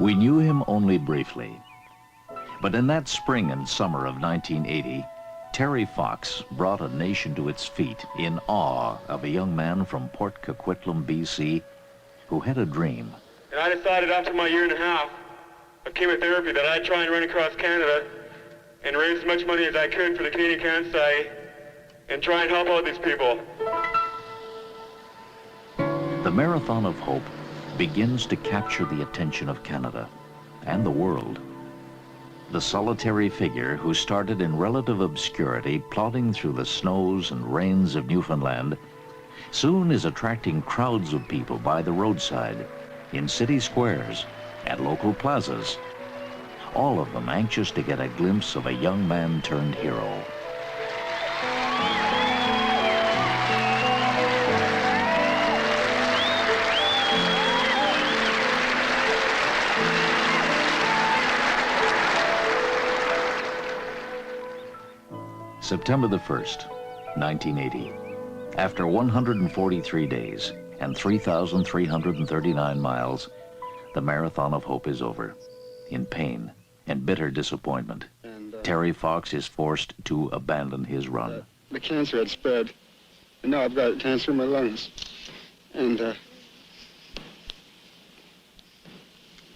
We knew him only briefly. But in that spring and summer of 1980, Terry Fox brought a nation to its feet in awe of a young man from Port Coquitlam, BC, who had a dream. And I decided after my year and a half of chemotherapy that I'd try and run across Canada and raise as much money as I could for the Canadian Cancer Society and try and help out these people. The Marathon of Hope begins to capture the attention of Canada and the world. The solitary figure who started in relative obscurity, plodding through the snows and rains of Newfoundland, soon is attracting crowds of people by the roadside, in city squares, at local plazas, all of them anxious to get a glimpse of a young man turned hero. September the 1st, 1980. After 143 days and 3,339 miles, the Marathon of Hope is over. In pain and bitter disappointment, Terry Fox is forced to abandon his run. The cancer had spread, and now I've got cancer in my lungs. And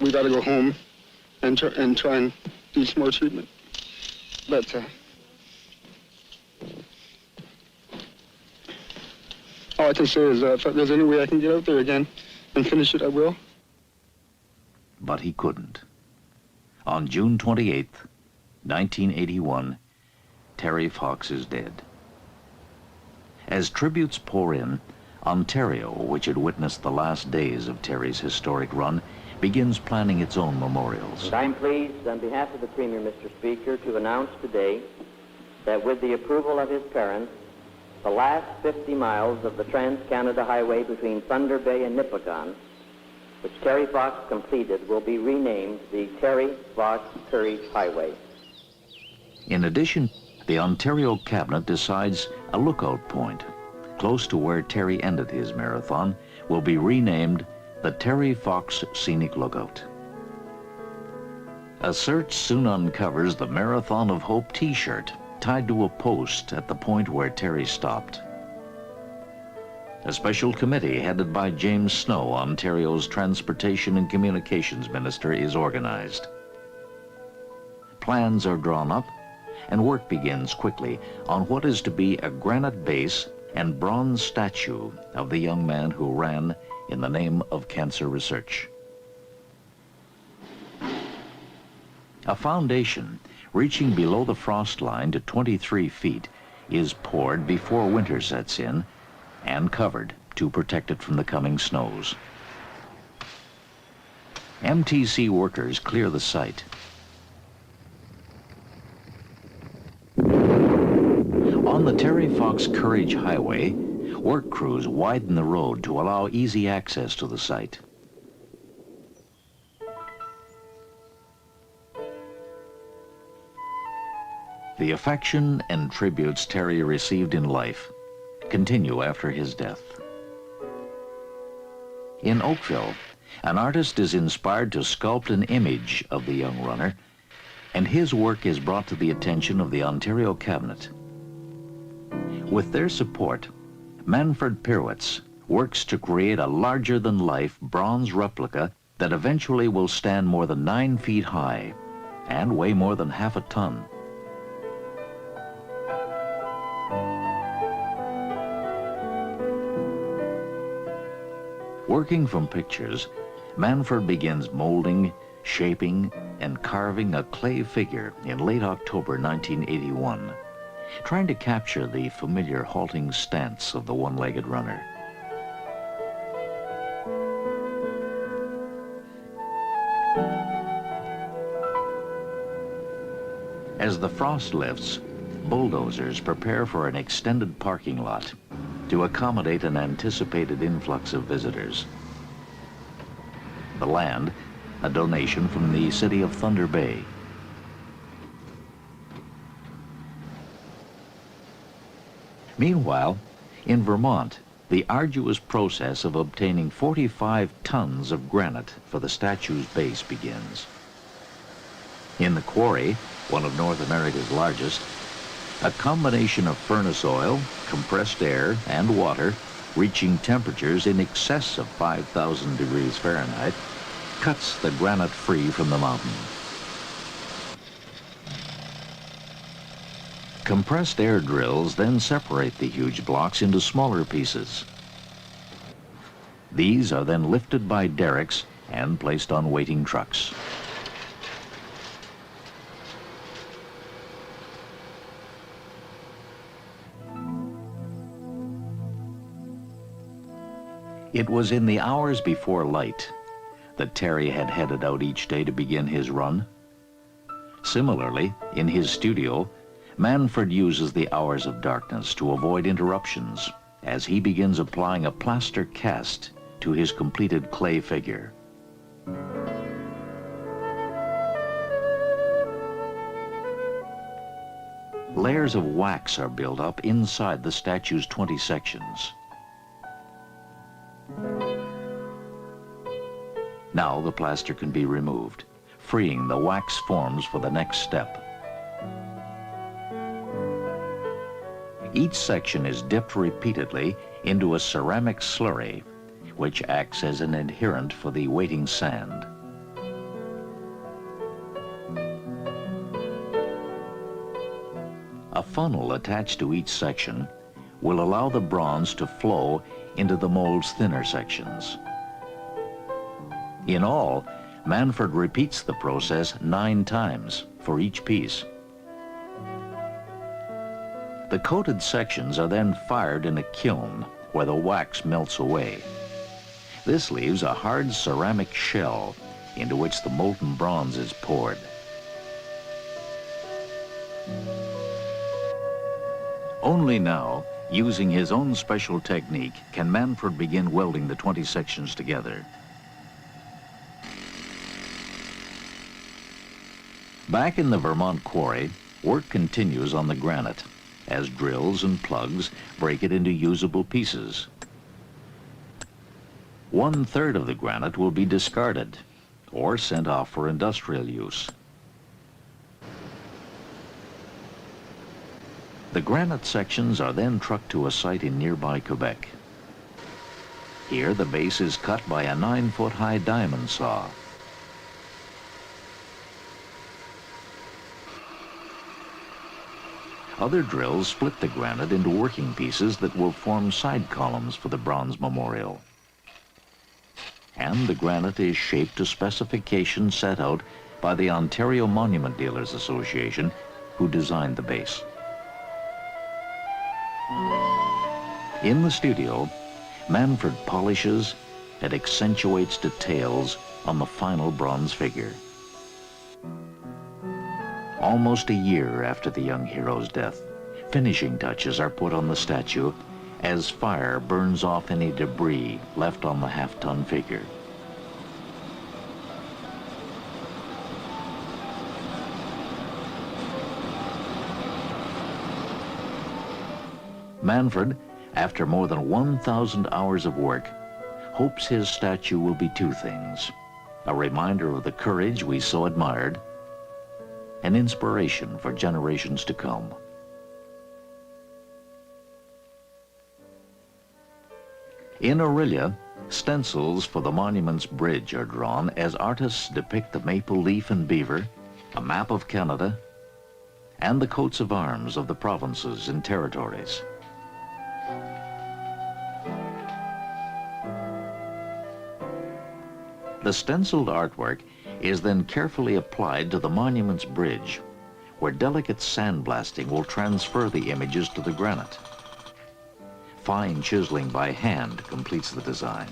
we got to go home and try and do some more treatment. But all I can say is if there's any way I can get out there again and finish it, I will. But he couldn't. On June 28th, 1981, Terry Fox is dead. As tributes pour in, Ontario, which had witnessed the last days of Terry's historic run, begins planning its own memorials. And I'm pleased, on behalf of the Premier, Mr. Speaker, to announce today that with the approval of his parents, the last 50 miles of the Trans-Canada Highway between Thunder Bay and Nipigon, which Terry Fox completed, will be renamed the Terry Fox Courage Highway. In addition, the Ontario Cabinet decides a lookout point, close to where Terry ended his marathon, will be renamed the Terry Fox Scenic Lookout. A search soon uncovers the Marathon of Hope t-shirt tied to a post at the point where Terry stopped. A special committee headed by James Snow, Ontario's Transportation and Communications Minister, is organized. Plans are drawn up, and work begins quickly on what is to be a granite base and bronze statue of the young man who ran in the name of cancer research. A foundation reaching below the frost line to 23 feet is poured before winter sets in and covered to protect it from the coming snows. MTC workers clear the site. On the Terry Fox Courage Highway, work crews widen the road to allow easy access to the site. The affection and tributes Terry received in life continue after his death. In Oakville, an artist is inspired to sculpt an image of the young runner, and his work is brought to the attention of the Ontario Cabinet. With their support, Manfred Pirwitz works to create a larger-than-life bronze replica that eventually will stand more than 9 feet high and weigh more than half a ton. Working from pictures, Manfred begins molding, shaping, and carving a clay figure in late October 1981, trying to capture the familiar halting stance of the one-legged runner. As the frost lifts, bulldozers prepare for an extended parking lot to accommodate an anticipated influx of visitors. The land, a donation from the city of Thunder Bay. Meanwhile, in Vermont, the arduous process of obtaining 45 tons of granite for the statue's base begins. In the quarry, one of North America's largest, a combination of furnace oil, compressed air, and water, reaching temperatures in excess of 5,000 degrees Fahrenheit, cuts the granite free from the mountain. Compressed air drills then separate the huge blocks into smaller pieces. These are then lifted by derricks and placed on waiting trucks. It was in the hours before light that Terry had headed out each day to begin his run. Similarly, in his studio, Manfred uses the hours of darkness to avoid interruptions as he begins applying a plaster cast to his completed clay figure. Layers of wax are built up inside the statue's 20 sections. Now the plaster can be removed, freeing the wax forms for the next step. Each section is dipped repeatedly into a ceramic slurry, which acts as an adherent for the waiting sand. A funnel attached to each section will allow the bronze to flow into the mold's thinner sections. In all, Manfred repeats the process 9 times for each piece. The coated sections are then fired in a kiln where the wax melts away. This leaves a hard ceramic shell into which the molten bronze is poured. Only now, using his own special technique, can Manfred begin welding the 20 sections together. Back in the Vermont quarry, work continues on the granite as drills and plugs break it into usable pieces. 1/3 of the granite will be discarded or sent off for industrial use. The granite sections are then trucked to a site in nearby Quebec. Here the base is cut by a 9-foot-high diamond saw. Other drills split the granite into working pieces that will form side columns for the bronze memorial. And the granite is shaped to specifications set out by the Ontario Monument Dealers Association, who designed the base. In the studio, Manfred polishes and accentuates details on the final bronze figure. Almost a year after the young hero's death, finishing touches are put on the statue as fire burns off any debris left on the half-ton figure. Manfred, after more than 1,000 hours of work, hopes his statue will be 2 things: a reminder of the courage we so admired, an inspiration for generations to come. In Orillia, stencils for the monument's bridge are drawn as artists depict the maple leaf and beaver, a map of Canada, and the coats of arms of the provinces and territories. The stenciled artwork is then carefully applied to the monument's bridge, where delicate sandblasting will transfer the images to the granite. Fine chiseling by hand completes the design.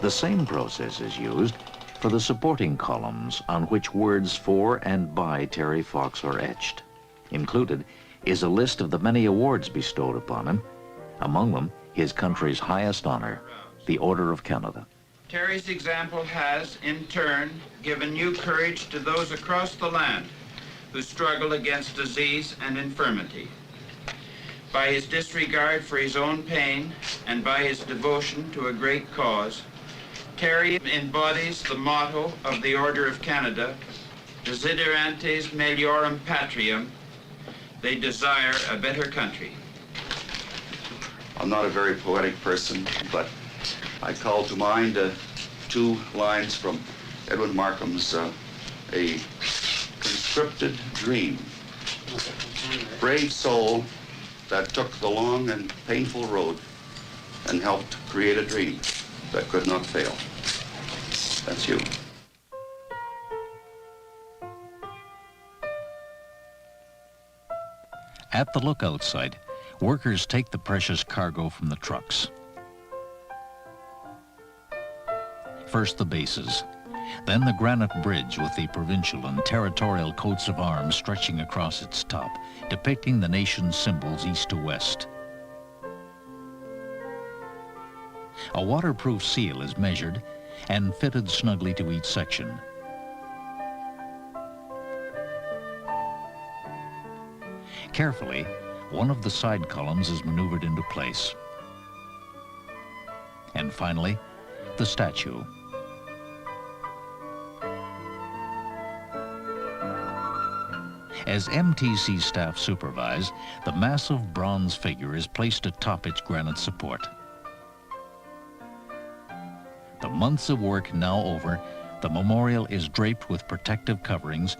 The same process is used for the supporting columns on which words for and by Terry Fox are etched. Included is a list of the many awards bestowed upon him, among them his country's highest honor, the Order of Canada. Terry's example has, in turn, given new courage to those across the land who struggle against disease and infirmity. By his disregard for his own pain and by his devotion to a great cause, Terry embodies the motto of the Order of Canada, Desiderantes Meliorum Patriam. They desire a better country. I'm not a very poetic person, but I call to mind two lines from Edwin Markham's A Conscripted Dream. Brave soul that took the long and painful road and helped create a dream that could not fail. That's you. At the lookout site, workers take the precious cargo from the trucks. First the bases, then the granite bridge with the provincial and territorial coats of arms stretching across its top, depicting the nation's symbols east to west. A waterproof seal is measured and fitted snugly to each section. Carefully, one of the side columns is maneuvered into place. And finally, the statue. As MTC staff supervise, the massive bronze figure is placed atop its granite support. The months of work now over, the memorial is draped with protective coverings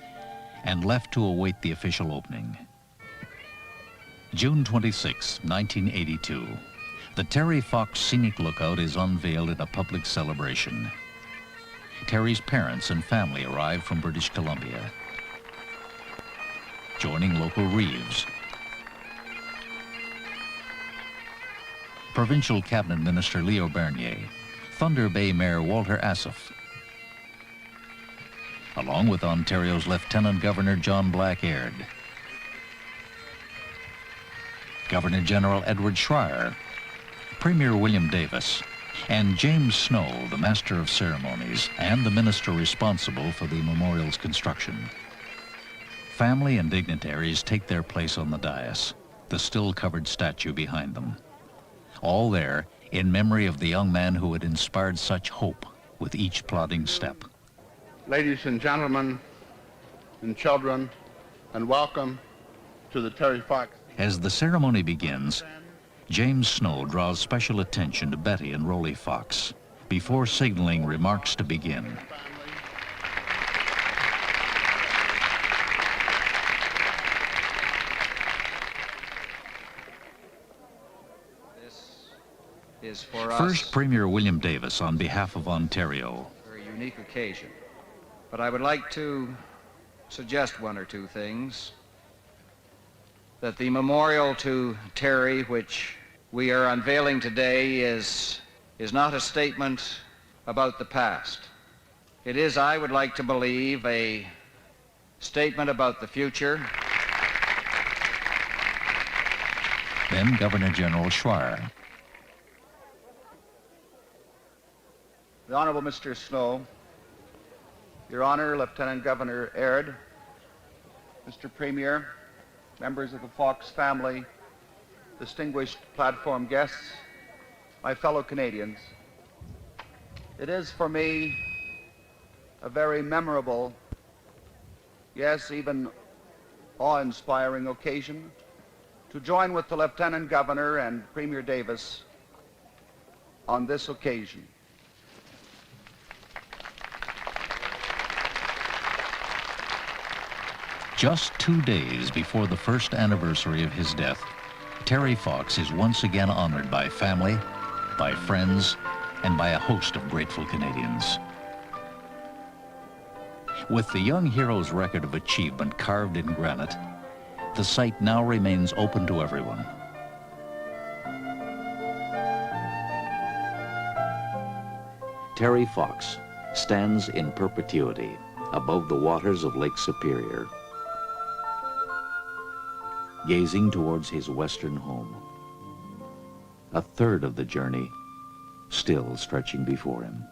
and left to await the official opening. June 26, 1982. The Terry Fox Scenic Lookout is unveiled in a public celebration. Terry's parents and family arrive from British Columbia, joining local reeves. Provincial Cabinet Minister Leo Bernier, Thunder Bay Mayor Walter Asseff, along with Ontario's Lieutenant Governor John Black-Aird, Governor General Edward Schreyer, Premier William Davis, and James Snow, the Master of Ceremonies and the minister responsible for the memorial's construction. Family and dignitaries take their place on the dais, the still-covered statue behind them. All there in memory of the young man who had inspired such hope with each plodding step. Ladies and gentlemen, and children, and welcome to the Terry Fox. As the ceremony begins, James Snow draws special attention to Betty and Rolly Fox before signaling remarks to begin. Is for us First, Premier William Davis on behalf of Ontario. a very unique occasion. But I would like to suggest one or two things. That the memorial to Terry, which we are unveiling today, is not a statement about the past. It is, I would like to believe, a statement about the future. Then Governor General Schreyer. The Honorable Mr. Snow, Your Honor, Lieutenant Governor Aird, Mr. Premier, members of the Fox family, distinguished platform guests, my fellow Canadians. It is for me a very memorable, yes, even awe-inspiring occasion to join with the Lieutenant Governor and Premier Davis on this occasion. Just 2 days before the first anniversary of his death, Terry Fox is once again honored by family, by friends, and by a host of grateful Canadians. With the young hero's record of achievement carved in granite, the site now remains open to everyone. Terry Fox stands in perpetuity above the waters of Lake Superior, gazing towards his western home. A third of the journey still stretching before him.